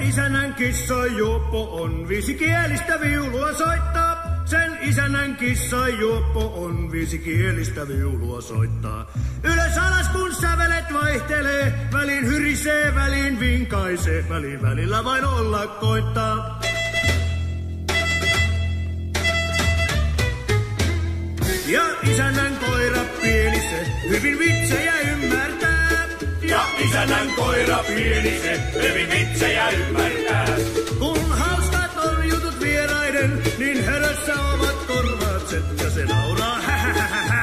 isännän kissa juoppo on viisikielistä viulua soittaa. Sen isännän kissa juoppo on viisikielistä viulua soittaa. Ylös alas kun sävelet vaihtelee, välin hyrisee, välin vinkaisee, välillä vain olla koittaa. Ja isännän koira pieni se, hyvin vitsejä ymmärtää. Ja isännän koira pieni se, hyvin vitsejä ymmärtää. Kun hauskat on jutut vieraiden, niin hörössä ovat korvaukset ja se nauraa hähähähä.